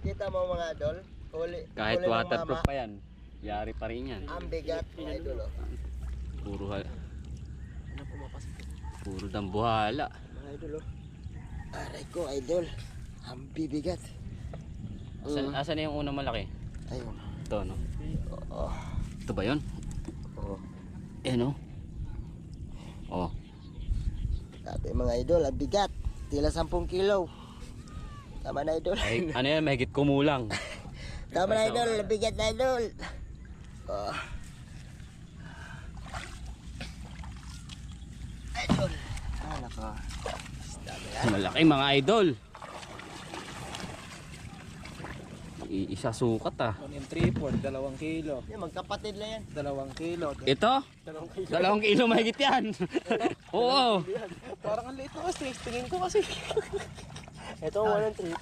Kita mo mga idol, Kahit huli ng waterproof mama. pa yan, yari pa rin yan. Ang bigat mga idol oh. Puro dambuhala. Mga idol oh. Aray ko idol, ang bibigat. Asan yung unang malaki? Ayun. Ito, no? Oh. Ito ba yun? Oh. No? Oh. Sabi mga idol, ang bigat. Tila 10 kilo. Tama na idol. Ay, ano yan, mahigit kumulang. Tama na idol, ang bigat na idol. Oh. Idol. Naka. Malaki mga idol. Isa sukat ah. 1 and 3/4, 2 kilo. Yan, magkapatid lang yan. 2 kilo. Ito? 2 kilo mahigit yan. Oo. Parang ang liit na kasi. Tingin ko kasi. Ito 1 and 3/4.